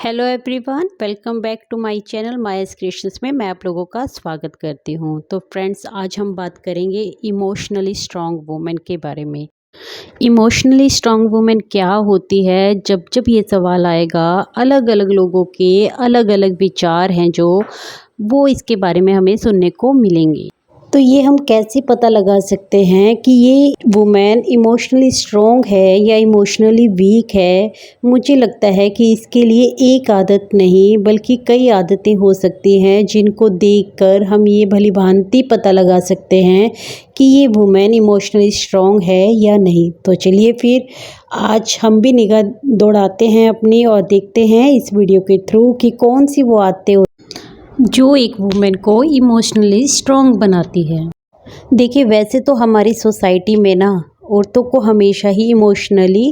Hello everyone, welcome back to my channel Mayas creations में मैं आप लोगों का स्वागत करती हूं। तो फ्रेंड्स, आज हम बात करेंगे इमोशनली स्ट्रॉन्ग वुमेन के बारे में। इमोशनली स्ट्रॉन्ग वुमेन क्या होती है? जब जब ये सवाल आएगा, अलग अलग लोगों के अलग अलग विचार हैं जो वो इसके बारे में हमें सुनने को मिलेंगे। तो ये हम कैसे पता लगा सकते हैं कि ये वुमेन इमोशनली स्ट्रॉन्ग है या इमोशनली वीक है? मुझे लगता है कि इसके लिए एक आदत नहीं बल्कि कई आदतें हो सकती हैं जिनको देखकर हम ये भली भांति पता लगा सकते हैं कि ये वुमेन इमोशनली स्ट्रॉन्ग है या नहीं। तो चलिए फिर आज हम भी निगाह दौड़ाते हैं अपनी और देखते हैं इस वीडियो के थ्रू कि कौन सी वो आदतें जो एक वुमेन को इमोशनली स्ट्रॉन्ग बनाती है। देखिए, वैसे तो हमारी सोसाइटी में ना औरतों को हमेशा ही इमोशनली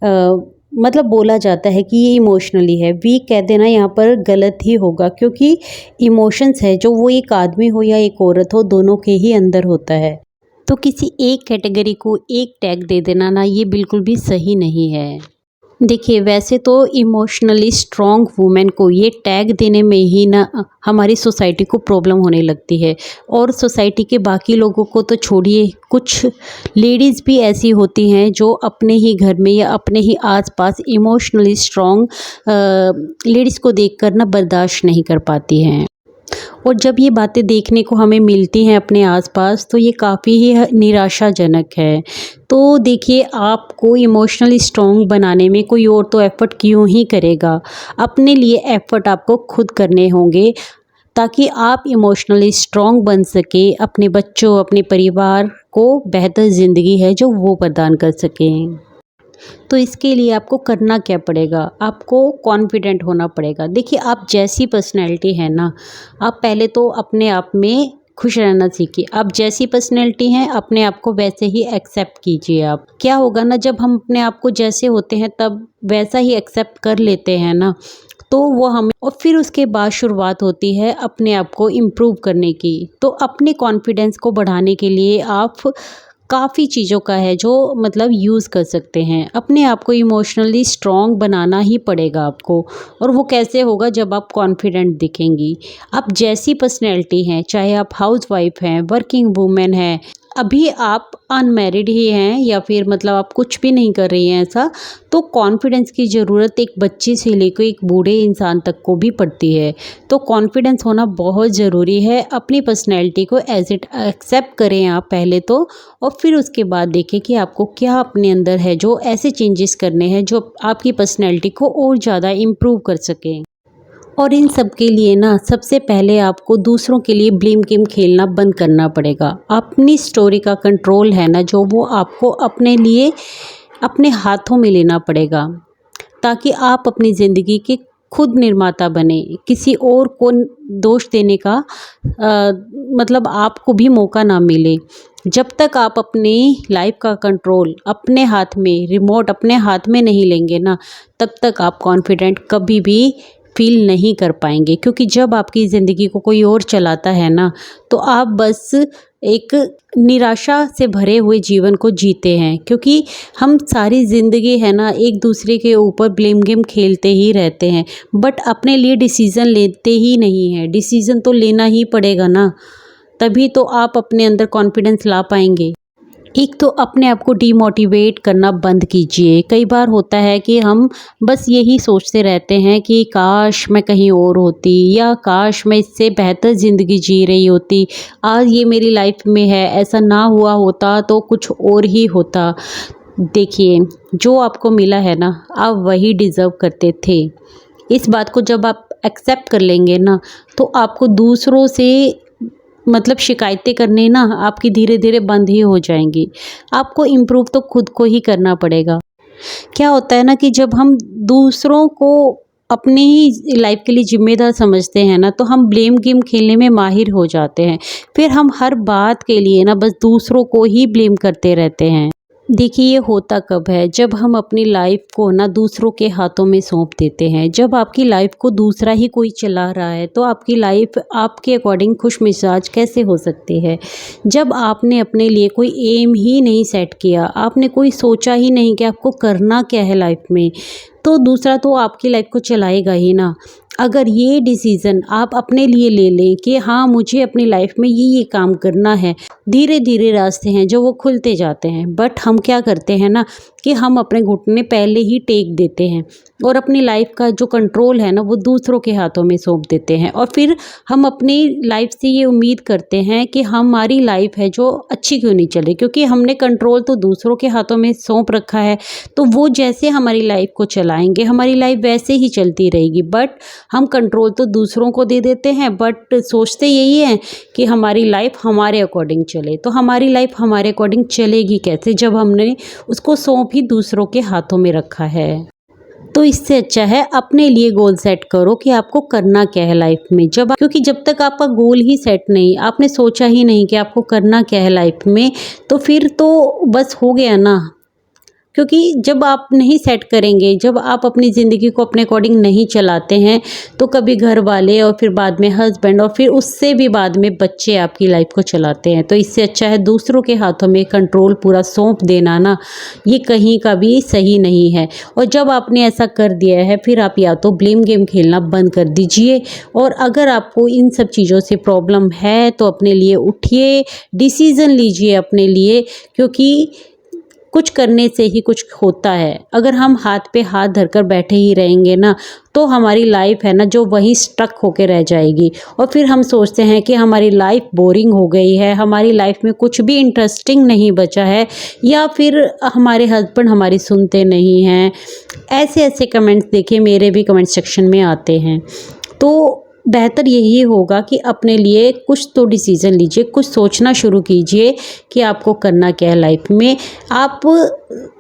मतलब बोला जाता है कि ये इमोशनली है। वीक कह देना यहाँ पर गलत ही होगा, क्योंकि इमोशंस है जो वो एक आदमी हो या एक औरत हो, दोनों के ही अंदर होता है। तो किसी एक कैटेगरी को एक टैग दे देना ना, ये बिल्कुल भी सही नहीं है। देखिए, वैसे तो इमोशनली स्ट्रॉन्ग वुमेन को ये टैग देने में ही ना हमारी सोसाइटी को प्रॉब्लम होने लगती है। और सोसाइटी के बाकी लोगों को तो छोड़िए, कुछ लेडीज़ भी ऐसी होती हैं जो अपने ही घर में या अपने ही आसपास इमोशनली स्ट्रॉन्ग लेडीज़ को देखकर ना बर्दाश्त नहीं कर पाती हैं। और जब ये बातें देखने को हमें मिलती हैं अपने आसपास, तो ये काफ़ी ही निराशाजनक है। तो देखिए, आपको इमोशनली स्ट्रॉन्ग बनाने में कोई और तो एफ़र्ट क्यों ही करेगा। अपने लिए एफ़र्ट आपको खुद करने होंगे ताकि आप इमोशनली स्ट्रॉन्ग बन सकें, अपने बच्चों, अपने परिवार को बेहतर ज़िंदगी है जो वो प्रदान कर सकें। तो इसके लिए आपको करना क्या पड़ेगा? आपको कॉन्फिडेंट होना पड़ेगा। देखिए, आप जैसी पर्सनैलिटी है ना, आप पहले तो अपने आप में खुश रहना सीखिए। आप जैसी पर्सनैलिटी हैं, अपने आप को वैसे ही एक्सेप्ट कीजिए। आप क्या होगा ना, जब हम अपने आप को जैसे होते हैं तब वैसा ही एक्सेप्ट कर लेते हैं ना, तो वो हमें और फिर उसके बाद शुरुआत होती है अपने आप को इम्प्रूव करने की। तो अपने कॉन्फिडेंस को बढ़ाने के लिए आप काफ़ी चीज़ों का है जो मतलब यूज़ कर सकते हैं। अपने आप को इमोशनली स्ट्रॉन्ग बनाना ही पड़ेगा आपको। और वो कैसे होगा? जब आप कॉन्फिडेंट दिखेंगी। आप जैसी पर्सनैलिटी हैं, चाहे आप हाउसवाइफ हैं, वर्किंग वूमेन हैं, अभी आप अनमैरिड ही हैं या फिर मतलब आप कुछ भी नहीं कर रही हैं ऐसा, तो कॉन्फिडेंस की ज़रूरत एक बच्चे से लेकर एक बूढ़े इंसान तक को भी पड़ती है। तो कॉन्फिडेंस होना बहुत ज़रूरी है। अपनी पर्सनैलिटी को एज इट एक्सेप्ट करें आप पहले तो, और फिर उसके बाद देखें कि आपको क्या अपने अंदर है जो ऐसे चेंजेस करने हैं जो आपकी पर्सनैलिटी को और ज़्यादा इम्प्रूव कर सकें। और इन सब के लिए ना सबसे पहले आपको दूसरों के लिए ब्लेम गेम खेलना बंद करना पड़ेगा। अपनी स्टोरी का कंट्रोल है ना जो, वो आपको अपने लिए अपने हाथों में लेना पड़ेगा, ताकि आप अपनी ज़िंदगी के खुद निर्माता बने। किसी और को दोष देने का मतलब आपको भी मौका ना मिले। जब तक आप अपनी लाइफ का कंट्रोल अपने हाथ में, रिमोट अपने हाथ में नहीं लेंगे ना, तब तक आप कॉन्फिडेंट कभी भी फील नहीं कर पाएंगे। क्योंकि जब आपकी ज़िंदगी को कोई और चलाता है ना, तो आप बस एक निराशा से भरे हुए जीवन को जीते हैं। क्योंकि हम सारी ज़िंदगी है ना एक दूसरे के ऊपर ब्लेम गेम खेलते ही रहते हैं, बट अपने लिए डिसीज़न लेते ही नहीं हैं। डिसीज़न तो लेना ही पड़ेगा ना, तभी तो आप अपने अंदर कॉन्फिडेंस ला पाएंगे। एक तो अपने आप को डीमोटिवेट करना बंद कीजिए। कई बार होता है कि हम बस यही सोचते रहते हैं कि काश मैं कहीं और होती, या काश मैं इससे बेहतर ज़िंदगी जी रही होती, आज ये मेरी लाइफ में है, ऐसा ना हुआ होता तो कुछ और ही होता। देखिए, जो आपको मिला है ना, आप वही डिज़र्व करते थे। इस बात को जब आप एक्सेप्ट कर लेंगे ना, तो आपको दूसरों से मतलब शिकायतें करने ना आपकी धीरे धीरे बंद ही हो जाएंगी। आपको इम्प्रूव तो खुद को ही करना पड़ेगा। क्या होता है ना कि जब हम दूसरों को अपनी ही लाइफ के लिए जिम्मेदार समझते हैं ना, तो हम ब्लेम गेम खेलने में माहिर हो जाते हैं। फिर हम हर बात के लिए ना बस दूसरों को ही ब्लेम करते रहते हैं। देखिए, ये होता कब है? जब हम अपनी लाइफ को ना दूसरों के हाथों में सौंप देते हैं। जब आपकी लाइफ को दूसरा ही कोई चला रहा है, तो आपकी लाइफ आपके अकॉर्डिंग खुशमिजाज कैसे हो सकती है? जब आपने अपने लिए कोई एम ही नहीं सेट किया, आपने कोई सोचा ही नहीं कि आपको करना क्या है लाइफ में, तो तो दूसरा तो आपकी लाइफ को चलाएगा ही ना। अगर ये डिसीज़न आप अपने लिए ले लें कि हाँ मुझे अपनी लाइफ में ये काम करना है, धीरे धीरे रास्ते हैं जो वो खुलते जाते हैं। बट हम क्या करते हैं ना कि हम अपने घुटने पहले ही टेक देते हैं और अपनी लाइफ का जो कंट्रोल है ना वो दूसरों के हाथों में सौंप देते हैं। और फिर हम अपनी लाइफ से ये उम्मीद करते हैं कि हमारी लाइफ है जो अच्छी क्यों नहीं चले, क्योंकि हमने कंट्रोल तो दूसरों के हाथों में सौंप रखा है। तो वो जैसे हमारी लाइफ को चलाएंगे हमारी लाइफ वैसे ही चलती रहेगी। बट हम कंट्रोल तो दूसरों को दे देते हैं, बट सोचते यही है कि हमारी लाइफ हमारे अकॉर्डिंग चले। तो हमारी लाइफ हमारे अकॉर्डिंग चलेगी कैसे जब हमने उसको सौंप ही दूसरों के हाथों में रखा है। तो इससे अच्छा है अपने लिए गोल सेट करो कि आपको करना क्या है लाइफ में। क्योंकि जब तक आपका गोल ही सेट नहीं, आपने सोचा ही नहीं कि आपको करना क्या है लाइफ में, तो फिर तो बस हो गया ना। क्योंकि जब आप नहीं सेट करेंगे, जब आप अपनी ज़िंदगी को अपने अकॉर्डिंग नहीं चलाते हैं, तो कभी घर वाले और फिर बाद में हस्बैंड और फिर उससे भी बाद में बच्चे आपकी लाइफ को चलाते हैं। तो इससे अच्छा है दूसरों के हाथों में कंट्रोल पूरा सौंप देना ना, ये कहीं का भी सही नहीं है। और जब आपने ऐसा कर दिया है फिर आप या तो ब्लेम गेम खेलना बंद कर दीजिए। और अगर आपको इन सब चीज़ों से प्रॉब्लम है तो अपने लिए उठिए, डिसीज़न लीजिए अपने लिए, क्योंकि कुछ करने से ही कुछ होता है। अगर हम हाथ पे हाथ धरकर बैठे ही रहेंगे ना तो हमारी लाइफ है ना जो वही स्टक होके रह जाएगी। और फिर हम सोचते हैं कि हमारी लाइफ बोरिंग हो गई है, हमारी लाइफ में कुछ भी इंटरेस्टिंग नहीं बचा है, या फिर हमारे हस्बैंड हमारी सुनते नहीं हैं। ऐसे ऐसे कमेंट्स देखिए मेरे भी कमेंट सेक्शन में आते हैं। तो बेहतर यही होगा कि अपने लिए कुछ तो डिसीज़न लीजिए, कुछ सोचना शुरू कीजिए कि आपको करना क्या है लाइफ में। आप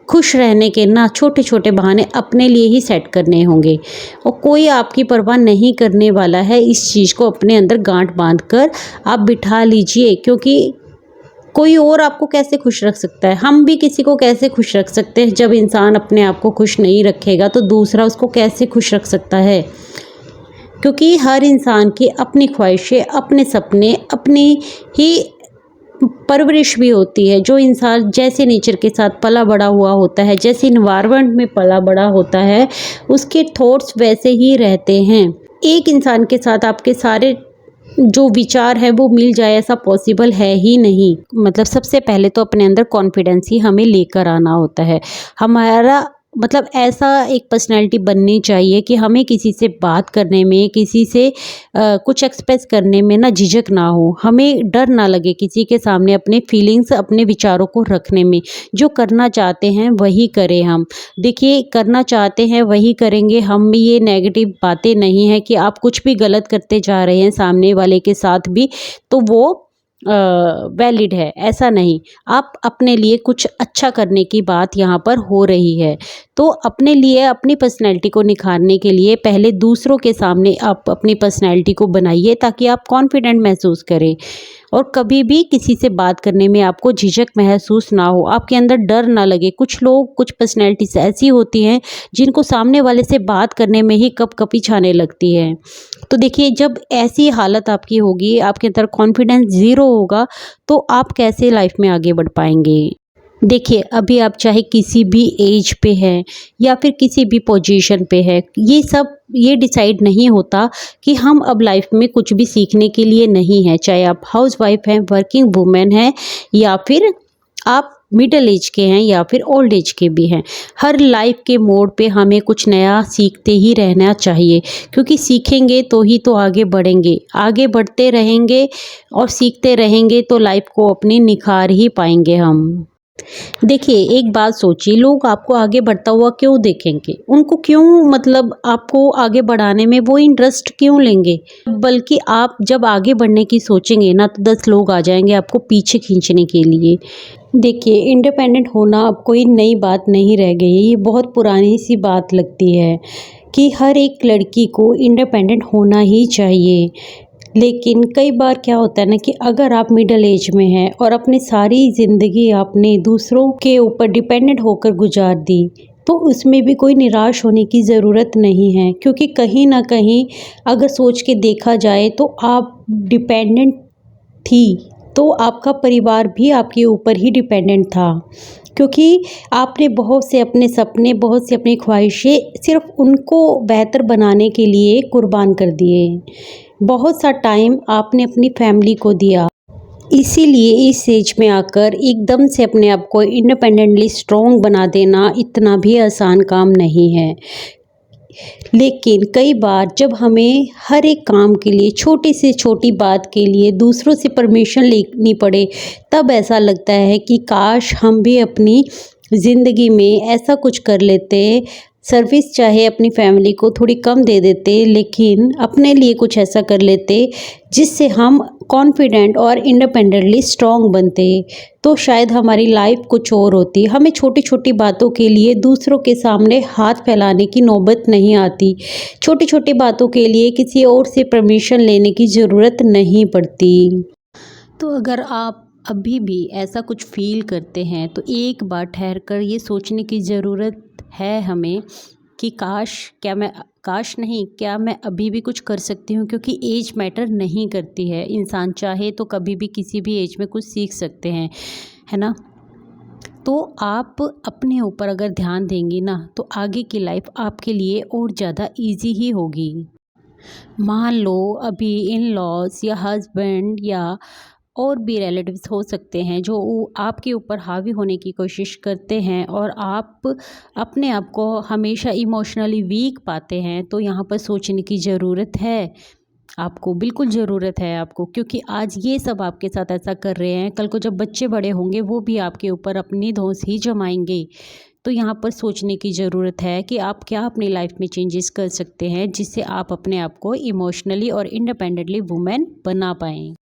खुश रहने के ना छोटे छोटे बहाने अपने लिए ही सेट करने होंगे और कोई आपकी परवाह नहीं करने वाला है। इस चीज़ को अपने अंदर गांठ बांध कर आप बिठा लीजिए, क्योंकि कोई और आपको कैसे खुश रख सकता है। हम भी किसी को कैसे खुश रख सकते हैं। जब इंसान अपने आप को खुश नहीं रखेगा तो दूसरा उसको कैसे खुश रख सकता है। क्योंकि हर इंसान की अपनी ख्वाहिशें, अपने सपने, अपनी ही परवरिश भी होती है। जो इंसान जैसे नेचर के साथ पला बड़ा हुआ होता है, जैसे इन्वायरमेंट में पला बड़ा होता है, उसके थॉट्स वैसे ही रहते हैं। एक इंसान के साथ आपके सारे जो विचार है वो मिल जाए ऐसा पॉसिबल है ही नहीं। मतलब सबसे पहले तो अपने अंदर कॉन्फिडेंस ही हमें लेकर आना होता है। हमारा मतलब ऐसा एक पर्सनैलिटी बननी चाहिए कि हमें किसी से बात करने में, किसी से कुछ एक्सप्रेस करने में ना झिझक ना हो, हमें डर ना लगे किसी के सामने अपने फीलिंग्स, अपने विचारों को रखने में। जो करना चाहते हैं वही करें हम। देखिए करना चाहते हैं वही करेंगे हम। ये नेगेटिव बातें नहीं है कि आप कुछ भी गलत करते जा रहे हैं सामने वाले के साथ भी तो वो वैलिड है, ऐसा नहीं। आप अपने लिए कुछ अच्छा करने की बात यहाँ पर हो रही है। तो अपने लिए अपनी पर्सनैलिटी को निखारने के लिए पहले दूसरों के सामने आप अपनी पर्सनैलिटी को बनाइए ताकि आप कॉन्फिडेंट महसूस करें और कभी भी किसी से बात करने में आपको झिझक महसूस ना हो, आपके अंदर डर ना लगे। कुछ लोग, कुछ पर्सनैलिटीज ऐसी होती हैं जिनको सामने वाले से बात करने में ही कपकपी छाने लगती है। तो देखिए जब ऐसी हालत आपकी होगी, आपके अंदर कॉन्फिडेंस ज़ीरो होगा, तो आप कैसे लाइफ में आगे बढ़ पाएंगे। देखिए अभी आप चाहे किसी भी एज पे हैं या फिर किसी भी पोजीशन पे है, ये डिसाइड नहीं होता कि हम अब लाइफ में कुछ भी सीखने के लिए नहीं है। चाहे आप हाउसवाइफ हैं, वर्किंग वुमेन हैं, या फिर आप मिडिल एज के हैं या फिर ओल्ड एज के भी हैं। हर लाइफ के मोड़ पे हमें कुछ नया सीखते ही रहना चाहिए, क्योंकि सीखेंगे तो ही तो आगे बढ़ेंगे। आगे बढ़ते रहेंगे और सीखते रहेंगे तो लाइफ को अपनी निखार ही पाएंगे हम। देखिए एक बात सोचिए, लोग आपको आगे बढ़ता हुआ क्यों देखेंगे? उनको क्यों, मतलब आपको आगे बढ़ाने में वो इंटरेस्ट क्यों लेंगे? बल्कि आप जब आगे बढ़ने की सोचेंगे ना तो 10 लोग आ जाएंगे आपको पीछे खींचने के लिए। देखिए इंडिपेंडेंट होना अब कोई नई बात नहीं रह गई है, ये बहुत पुरानी सी बात लगती है कि हर एक लड़की को इंडिपेंडेंट होना ही चाहिए। लेकिन कई बार क्या होता है ना कि अगर आप मिडिल एज में हैं और अपनी सारी ज़िंदगी आपने दूसरों के ऊपर डिपेंडेंट होकर गुजार दी, तो उसमें भी कोई निराश होने की ज़रूरत नहीं है। क्योंकि कहीं ना कहीं अगर सोच के देखा जाए तो आप डिपेंडेंट थी तो आपका परिवार भी आपके ऊपर ही डिपेंडेंट था। क्योंकि आपने बहुत से अपने सपने, बहुत सी अपनी ख्वाहिशें सिर्फ उनको बेहतर बनाने के लिए कुर्बान कर दिए। बहुत सा टाइम आपने अपनी फैमिली को दिया। इसीलिए इस एज में आकर एकदम से अपने आप को इंडिपेंडेंटली स्ट्रॉन्ग बना देना इतना भी आसान काम नहीं है। लेकिन कई बार जब हमें हर एक काम के लिए, छोटी से छोटी बात के लिए दूसरों से परमिशन लेनी पड़े, तब ऐसा लगता है कि काश हम भी अपनी ज़िंदगी में ऐसा कुछ कर लेते, सर्विस चाहे अपनी फैमिली को थोड़ी कम दे देते, लेकिन अपने लिए कुछ ऐसा कर लेते जिससे हम कॉन्फिडेंट और इंडिपेंडेंटली स्ट्रॉन्ग बनते, तो शायद हमारी लाइफ कुछ और होती। हमें छोटी छोटी बातों के लिए दूसरों के सामने हाथ फैलाने की नौबत नहीं आती। छोटी छोटी बातों के लिए किसी और से परमिशन लेने की ज़रूरत नहीं पड़ती। तो अगर आप अभी भी ऐसा कुछ फील करते हैं तो एक बार ठहर कर ये सोचने की ज़रूरत है हमें कि क्या मैं अभी भी कुछ कर सकती हूँ, क्योंकि एज मैटर नहीं करती है। इंसान चाहे तो कभी भी किसी भी एज में कुछ सीख सकते हैं, है ना। तो आप अपने ऊपर अगर ध्यान देंगी ना, तो आगे की लाइफ आपके लिए और ज़्यादा इजी ही होगी। मान लो अभी इन लॉज या हस्बैंड या और भी रिलेटिव्स हो सकते हैं जो आपके ऊपर हावी होने की कोशिश करते हैं और आप अपने आप को हमेशा इमोशनली वीक पाते हैं, तो यहाँ पर सोचने की ज़रूरत है आपको, बिल्कुल ज़रूरत है आपको। क्योंकि आज ये सब आपके साथ ऐसा कर रहे हैं, कल को जब बच्चे बड़े होंगे वो भी आपके ऊपर अपनी धौंस ही जमाएंगे। तो यहाँ पर सोचने की ज़रूरत है कि आप क्या अपनी लाइफ में चेंजेस कर सकते हैं जिससे आप अपने आप को इमोशनली और इंडिपेंडेंटली वुमेन बना पाएँ।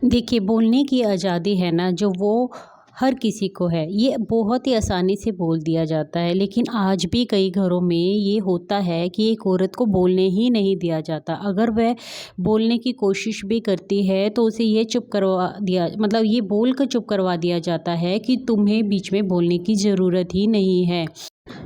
देखिए, बोलने की आज़ादी है ना, जो वो हर किसी को है, ये बहुत ही आसानी से बोल दिया जाता है। लेकिन आज भी कई घरों में ये होता है कि एक औरत को बोलने ही नहीं दिया जाता। अगर वह बोलने की कोशिश भी करती है तो उसे ये चुप करवा दिया, मतलब ये बोल कर चुप करवा दिया जाता है कि तुम्हें बीच में बोलने की ज़रूरत ही नहीं है,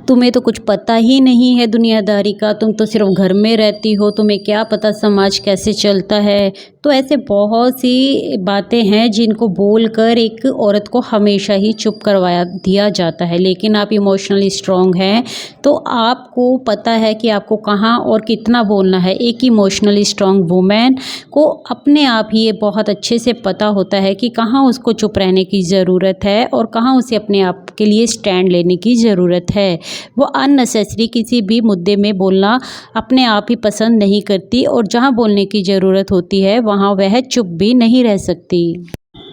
तुम्हें तो कुछ पता ही नहीं है दुनियादारी का, तुम तो सिर्फ घर में रहती हो, तुम्हें क्या पता समाज कैसे चलता है। तो ऐसे बहुत सी बातें हैं जिनको बोलकर एक औरत को हमेशा ही चुप करवाया दिया जाता है। लेकिन आप इमोशनली स्ट्रॉन्ग हैं तो आपको पता है कि आपको कहाँ और कितना बोलना है। एक इमोशनली स्ट्रॉन्ग वुमेन को अपने आप ही ये बहुत अच्छे से पता होता है कि कहाँ उसको चुप रहने की ज़रूरत है और कहाँ उसे अपने आप के लिए स्टैंड लेने की ज़रूरत है। वो अननेसेसरी किसी भी मुद्दे में बोलना अपने आप ही पसंद नहीं करती और जहाँ बोलने की ज़रूरत होती है वहाँ वह चुप भी नहीं रह सकती।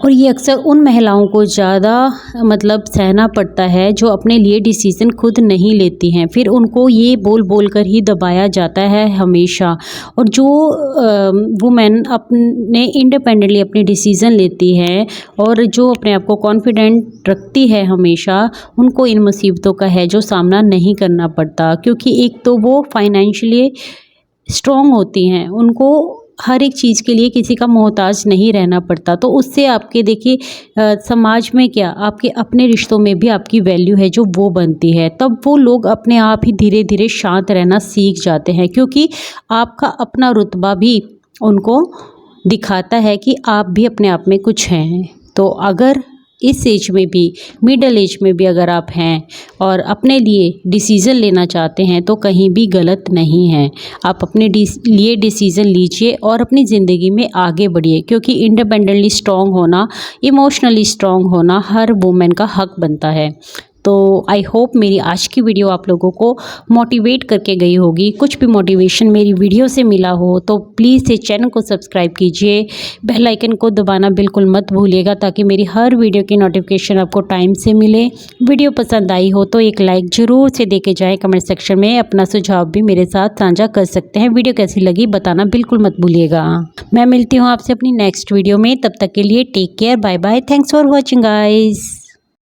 और ये अक्सर उन महिलाओं को ज़्यादा मतलब सहना पड़ता है जो अपने लिए डिसीज़न खुद नहीं लेती हैं, फिर उनको ये बोल बोल कर ही दबाया जाता है हमेशा। और जो वुमेन अपने इंडिपेंडेंटली अपनी डिसीज़न लेती है और जो अपने आप को कॉन्फिडेंट रखती है हमेशा, उनको इन मुसीबतों का है जो सामना नहीं करना पड़ता। क्योंकि एक तो वो फाइनेंशियली स्ट्रॉन्ग होती हैं, उनको हर एक चीज़ के लिए किसी का मोहताज नहीं रहना पड़ता। तो उससे आपके देखिए समाज में क्या, आपके अपने रिश्तों में भी आपकी वैल्यू है जो वो बनती है। तब वो लोग अपने आप ही धीरे धीरे शांत रहना सीख जाते हैं, क्योंकि आपका अपना रुतबा भी उनको दिखाता है कि आप भी अपने आप में कुछ हैं। तो अगर इस एज में भी, मिडिल एज में भी अगर आप हैं और अपने लिए डिसीज़न लेना चाहते हैं तो कहीं भी गलत नहीं है। आप अपने लिए डिसीज़न लीजिए और अपनी ज़िंदगी में आगे बढ़िए, क्योंकि इंडिपेंडेंटली स्ट्रॉन्ग होना, इमोशनली स्ट्रॉन्ग होना हर वुमेन का हक बनता है। तो आई होप मेरी आज की वीडियो आप लोगों को मोटिवेट करके गई होगी। कुछ भी मोटिवेशन मेरी वीडियो से मिला हो तो प्लीज़ इस चैनल को सब्सक्राइब कीजिए, बेल आइकन को दबाना बिल्कुल मत भूलिएगा ताकि मेरी हर वीडियो की नोटिफिकेशन आपको टाइम से मिले। वीडियो पसंद आई हो तो एक लाइक ज़रूर से देके जाएँ। कमेंट सेक्शन में अपना सुझाव भी मेरे साथ साझा कर सकते हैं। वीडियो कैसी लगी बताना बिल्कुल मत भूलिएगा। मैं मिलती हूँ आपसे अपनी नेक्स्ट वीडियो में, तब तक के लिए take care, bye bye, thanks for watching guys.